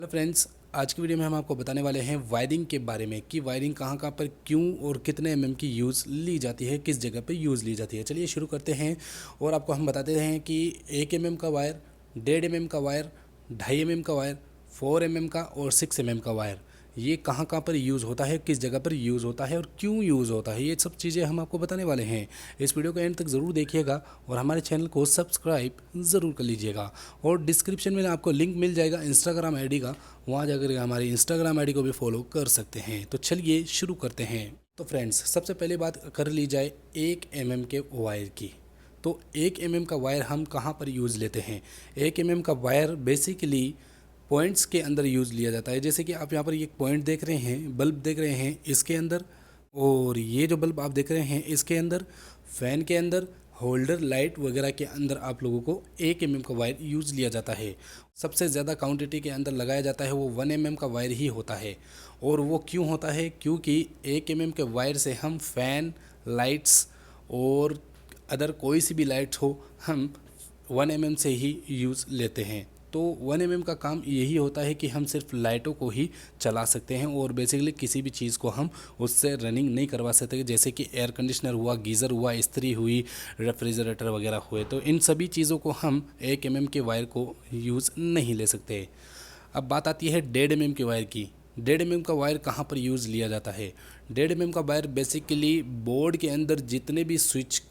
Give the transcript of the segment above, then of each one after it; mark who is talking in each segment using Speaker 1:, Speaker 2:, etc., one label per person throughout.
Speaker 1: Hello friends, आज की video में हम आपको बताने वाले हैं वायरिंग के बारे में कि वायरिंग कहाँ कहाँ पर क्यों और कितने एमएम की यूज़ ली जाती है, किस जगह पर यूज़ ली जाती है। चलिए शुरू करते हैं और आपको हम बताते हैं कि 1 एमएम का वायर, 1.5 एमएम का वायर, 2.5 एमएम का वायर, 4 एमएम का और 6 एमएम का वायर ये कहाँ कहाँ पर यूज़ होता है, किस जगह पर यूज़ होता है और क्यों यूज़ होता है, ये सब चीज़ें हम आपको बताने वाले हैं। इस वीडियो को एंड तक ज़रूर देखिएगा और हमारे चैनल को सब्सक्राइब ज़रूर कर लीजिएगा। और डिस्क्रिप्शन में आपको लिंक मिल जाएगा इंस्टाग्राम आईडी का, वहाँ जाकर हमारी इंस्टाग्राम आईडी को भी फॉलो कर सकते हैं। तो चलिए शुरू करते हैं। तो फ्रेंड्स, सबसे पहले बात कर ली जाए 1 एमएम के वायर की। तो 1 एमएम का वायर हम कहाँ पर यूज़ लेते हैं। 1 एमएम का वायर बेसिकली पॉइंट्स के अंदर यूज़ लिया जाता है। जैसे कि आप यहाँ पर ये पॉइंट देख रहे हैं, बल्ब देख रहे हैं इसके अंदर, और ये जो बल्ब आप देख रहे हैं इसके अंदर, फैन के अंदर, होल्डर लाइट वगैरह के अंदर आप लोगों को 1 एमएम का वायर यूज़ लिया जाता है। सबसे ज़्यादा क्वांटिटी के अंदर लगाया जाता है वो 1 एमएम का वायर ही होता है। और वो क्यों होता है, क्योंकि 1 एमएम के वायर से हम फैन, लाइट्स और अदर कोई सी भी लाइट्स हो हम 1 एमएम से ही यूज़ लेते हैं। तो 1 एमएम का काम यही होता है कि हम सिर्फ लाइटों को ही चला सकते हैं और बेसिकली किसी भी चीज़ को हम उससे रनिंग नहीं करवा सकते। जैसे कि एयर कंडीशनर हुआ, गीज़र हुआ, इस्त्री हुई, रेफ्रिजरेटर वगैरह हुए, तो इन सभी चीज़ों को हम 1 एमएम के वायर को यूज़ नहीं ले सकते। अब बात आती है 1.5 एमएम के वायर की। 1.5 एमएम का वायर कहाँ पर यूज़ लिया जाता है। 1.5 एमएम का वायर बेसिकली बोर्ड के अंदर जितने भी स्विच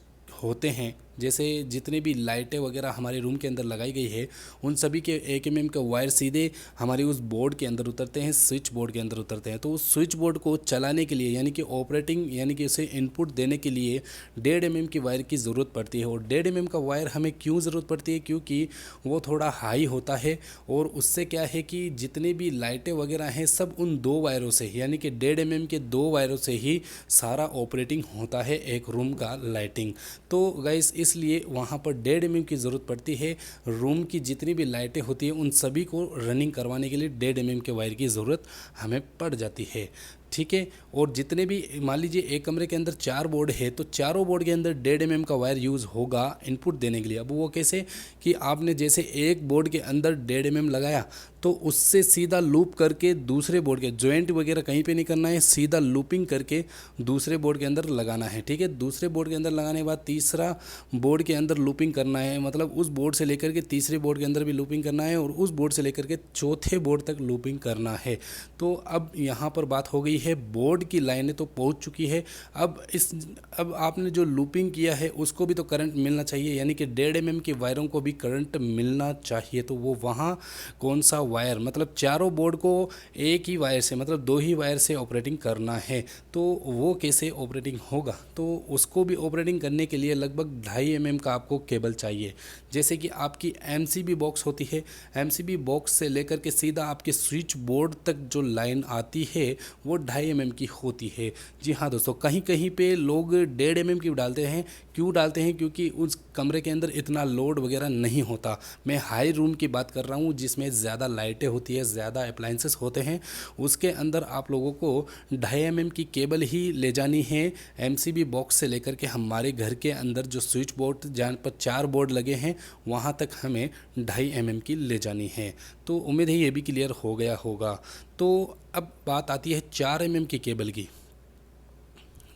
Speaker 1: होते हैं, जैसे जितने भी लाइटें वगैरह हमारे रूम के अंदर लगाई गई है, उन सभी के 1 एमएम का वायर सीधे हमारे उस बोर्ड के अंदर उतरते हैं, स्विच बोर्ड के अंदर उतरते हैं। तो उस स्विच बोर्ड को चलाने के लिए यानी कि ऑपरेटिंग यानी कि उसे इनपुट देने के लिए 1.5 एमएम की वायर की ज़रूरत पड़ती है। और 1.5 एमएम का वायर हमें क्यों ज़रूरत पड़ती है, क्योंकि वो थोड़ा हाई होता है और उससे क्या है कि जितने भी लाइटें वगैरह हैं सब उन 2 वायरों से यानी कि 1.5 एमएम के 2 वायरों से ही सारा ऑपरेटिंग होता है एक रूम का लाइटिंग। तो गाइस इसलिए वहाँ पर 1.5 एमएम की ज़रूरत पड़ती है। रूम की जितनी भी लाइटें होती हैं उन सभी को रनिंग करवाने के लिए 1.5 एमएम के वायर की ज़रूरत हमें पड़ जाती है। ठीक है। और जितने भी मान लीजिए एक कमरे के अंदर 4 बोर्ड है तो चारों बोर्ड के अंदर 1.5 एमएम का वायर यूज़ होगा इनपुट देने के लिए। अब वो कैसे कि आपने जैसे एक बोर्ड के अंदर 1.5 एमएम लगाया तो उससे सीधा लूप करके दूसरे बोर्ड के जॉइंट वगैरह कहीं पे नहीं करना है, सीधा लूपिंग करके दूसरे बोर्ड के अंदर लगाना है। ठीक है। दूसरे बोर्ड के अंदर लगाने के बाद तीसरा बोर्ड के अंदर लूपिंग करना है, मतलब उस बोर्ड से लेकर के तीसरे बोर्ड के अंदर भी लूपिंग करना है और उस बोर्ड से लेकर के चौथे बोर्ड तक लूपिंग करना है। तो अब यहाँ पर बात हो गई है, बोर्ड की लाइनें तो पहुँच चुकी है। अब आपने जो लूपिंग किया है उसको भी तो करंट मिलना चाहिए, यानी कि 1.5 एमएम के वायरों को भी करंट मिलना चाहिए। तो वो वहाँ कौन सा वायर, मतलब चारों बोर्ड को एक ही वायर से मतलब 2 ही वायर से ऑपरेटिंग करना है। तो वो कैसे ऑपरेटिंग होगा, तो उसको भी ऑपरेटिंग करने के लिए लगभग 2.5 एमएम का आपको केबल चाहिए। जैसे कि आपकी एमसीबी बॉक्स होती है, एमसीबी बॉक्स से लेकर के सीधा आपके स्विच बोर्ड तक जो लाइन आती है वो 2.5 एमएम की होती है। जी हाँ दोस्तों, कहीं कहीं पे लोग 1.5 एमएम की डालते हैं। क्यों डालते हैं, क्योंकि उस कमरे के अंदर इतना लोड वगैरह नहीं होता। मैं हाई रूम की बात कर रहा हूँ जिसमें ज़्यादा लाइटें होती है, ज़्यादा अप्लाइंसेस होते हैं, उसके अंदर आप लोगों को 2.5 एमएम की केबल ही ले जानी है। एमसीबी बॉक्स से लेकर के हमारे घर के अंदर जो स्विच बोर्ड जहाँ पर 4 बोर्ड लगे हैं वहाँ तक हमें 2.5 एमएम की ले जानी है। तो उम्मीद है ये भी क्लियर हो गया होगा। तो अब बात आती है 4 एमएम की केबल की।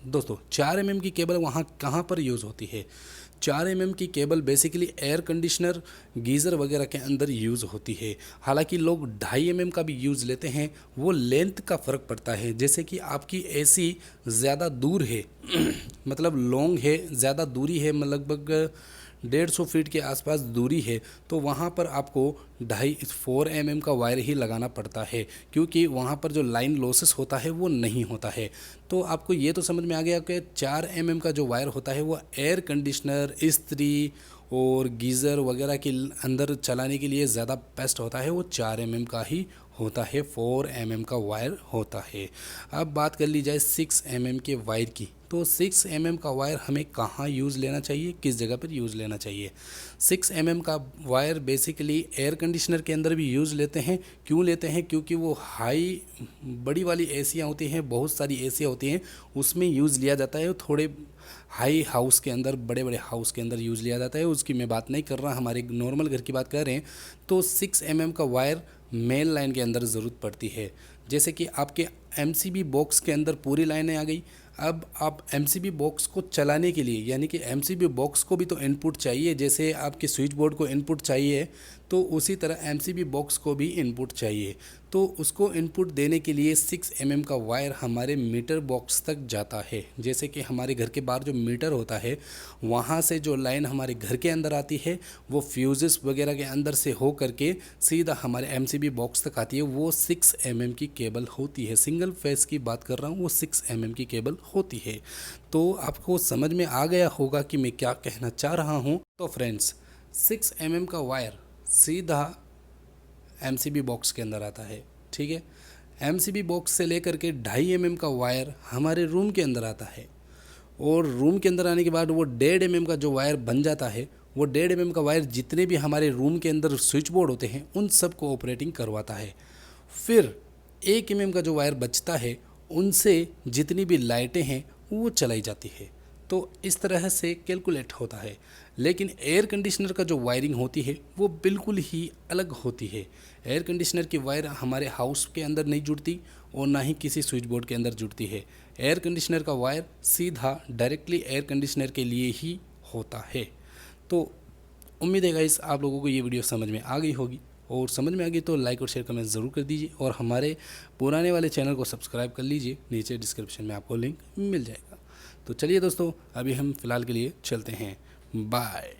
Speaker 1: दोस्तों 4 एमएम की केबल वहाँ कहाँ पर यूज़ होती है। 4 एमएम की cable basically air conditioner, geyser वगैरह के अंदर यूज़ होती है। हालांकि लोग 2.5 एमएम का भी यूज़ लेते हैं, वो लेंथ का फ़र्क पड़ता है। जैसे कि आपकी एसी ज़्यादा दूर है मतलब लॉन्ग है, ज़्यादा दूरी है, लगभग 150 फीट के आसपास दूरी है, तो वहाँ पर आपको 4 एमएम का वायर ही लगाना पड़ता है, क्योंकि वहाँ पर जो लाइन लॉसेस होता है वो नहीं होता है। तो आपको ये तो समझ में आ गया कि 4 एमएम का जो वायर होता है वो एयर कंडीशनर, इस्त्री और गीज़र वगैरह के अंदर चलाने के लिए ज़्यादा बेस्ट होता है, वो 4 एमएम का ही होता है, 4 एमएम का वायर होता है। अब बात कर ली जाए 6 एमएम के वायर की। तो 6 एमएम का वायर हमें कहाँ यूज़ लेना चाहिए, किस जगह पर यूज़ लेना चाहिए। 6 एमएम का वायर बेसिकली एयर कंडीशनर के अंदर भी यूज़ लेते हैं। क्यों लेते हैं, क्योंकि वो हाई बड़ी वाली एसियाँ होती हैं, बहुत सारी एसियाँ होती हैं, उसमें यूज़ लिया जाता है। थोड़े हाई हाउस के अंदर, बड़े बड़े हाउस के अंदर यूज़ लिया जाता है। उसकी मैं बात नहीं कर रहा, हमारे नॉर्मल घर की बात कर रहे हैं। तो 6 एमएम का वायर मेल लाइन के अंदर ज़रूरत पड़ती है। जैसे कि आपके एमसीबी बॉक्स के अंदर पूरी लाइनें आ गई। अब आप एमसीबी बॉक्स को चलाने के लिए, यानी कि एमसीबी बॉक्स को भी तो इनपुट चाहिए, जैसे आपके स्विच बोर्ड को इनपुट चाहिए तो उसी तरह एमसीबी बॉक्स को भी इनपुट चाहिए। तो उसको इनपुट देने के लिए 6 mm का वायर हमारे मीटर बॉक्स तक जाता है। जैसे कि हमारे घर के बाहर जो मीटर होता है वहाँ से जो लाइन हमारे घर के अंदर आती है वो फ्यूजेस वगैरह के अंदर से हो करके सीधा हमारे एमसीबी बॉक्स तक आती है। वो 6 mm की केबल होती है। सिंगल फेस की बात कर रहा हूँ, वो 6 mm की केबल होती है। तो आपको समझ में आ गया होगा कि मैं क्या कहना चाह रहा हूँ। तो फ्रेंड्स, 6 mm का वायर सीधा एमसीबी बॉक्स के अंदर आता है। ठीक है, एमसीबी बॉक्स से लेकर के 2.5 mm का वायर हमारे रूम के अंदर आता है, और रूम के अंदर आने के बाद वो 1.5 mm का जो वायर बन जाता है, वो 1.5 mm का वायर जितने भी हमारे रूम के अंदर स्विच बोर्ड होते हैं उन सब को ऑपरेटिंग करवाता है। फिर 1 mm का जो वायर बचता है उनसे जितनी भी लाइटें हैं वो चलाई जाती है। तो इस तरह से कैलकुलेट होता है। लेकिन एयर कंडीशनर का जो वायरिंग होती है वो बिल्कुल ही अलग होती है। एयर कंडीशनर की वायर हमारे हाउस के अंदर नहीं जुड़ती और ना ही किसी स्विच बोर्ड के अंदर जुड़ती है। एयर कंडीशनर का वायर सीधा डायरेक्टली एयर कंडीशनर के लिए ही होता है। तो उम्मीद है गाइस आप लोगों को ये वीडियो समझ में आ गई होगी, और समझ में आ गई तो लाइक और शेयर कमेंट ज़रूर कर दीजिए, और हमारे पुराने वाले चैनल को सब्सक्राइब कर लीजिए। नीचे डिस्क्रिप्शन में आपको लिंक मिल जाएगा। तो चलिए दोस्तों, अभी हम फ़िलहाल के लिए चलते हैं। बाय।